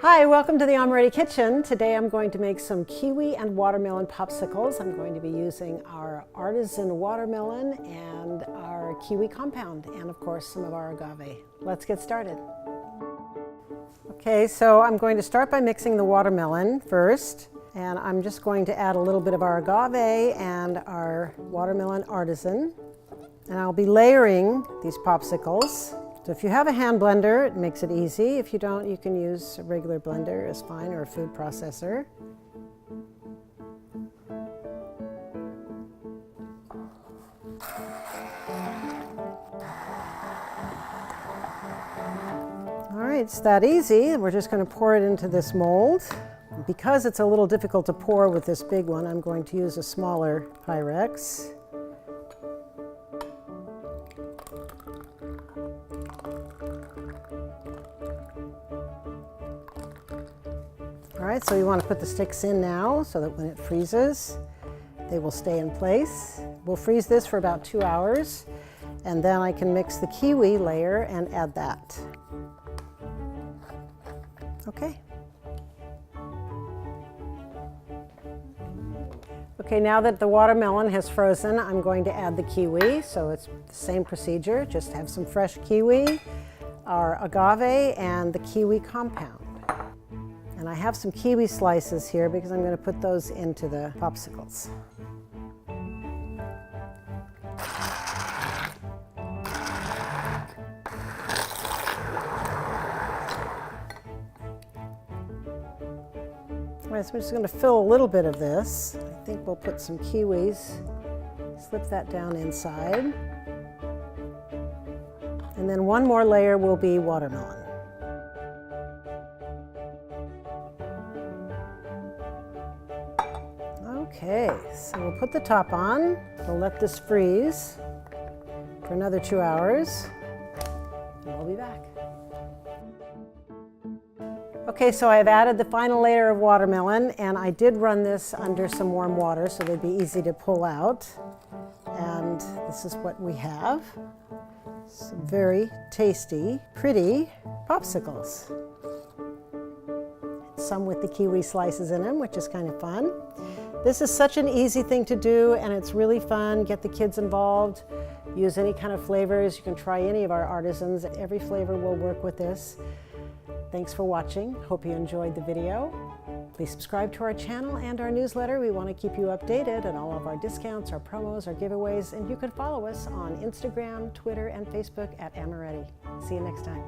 Hi, welcome to the Amoretti kitchen. Today I'm going to make some kiwi and watermelon popsicles. I'm going to be using our artisan watermelon and our kiwi compound, and of course some of our agave. Let's get started. Okay, so I'm going to start by mixing the watermelon first, and I'm just going to add a little bit of our agave and our watermelon artisan, and I'll be layering these popsicles. So if you have a hand blender, it makes it easy. If you don't, you can use a regular blender is fine, or a food processor. All right, it's that easy. We're just going to pour it into this mold. Because it's a little difficult to pour with this big one, I'm going to use a smaller Pyrex. All right, so you want to put the sticks in now so that when it freezes, they will stay in place. We'll freeze this for about 2 hours, and then I can mix the kiwi layer and add that. Okay. Okay, now that the watermelon has frozen, I'm going to add the kiwi. So it's the same procedure, just have some fresh kiwi, our agave, and the kiwi compound. And I have some kiwi slices here because I'm going to put those into the popsicles. All right, so we're just going to fill a little bit of this. I think we'll put some kiwis, slip that down inside. And then one more layer will be watermelon. Okay, so we'll put the top on. We'll let this freeze for another 2 hours, and we'll be back. Okay, so I've added the final layer of watermelon, and I did run this under some warm water so they'd be easy to pull out. And this is what we have. Some very tasty, pretty popsicles. Some with the kiwi slices in them, which is kind of fun. This is such an easy thing to do, and it's really fun. Get the kids involved. Use any kind of flavors. You can try any of our artisans. Every flavor will work with this. Thanks for watching. Hope you enjoyed the video. Please subscribe to our channel and our newsletter. We want to keep you updated on all of our discounts, our promos, our giveaways, and you can follow us on Instagram, Twitter, and Facebook at Amoretti. See you next time.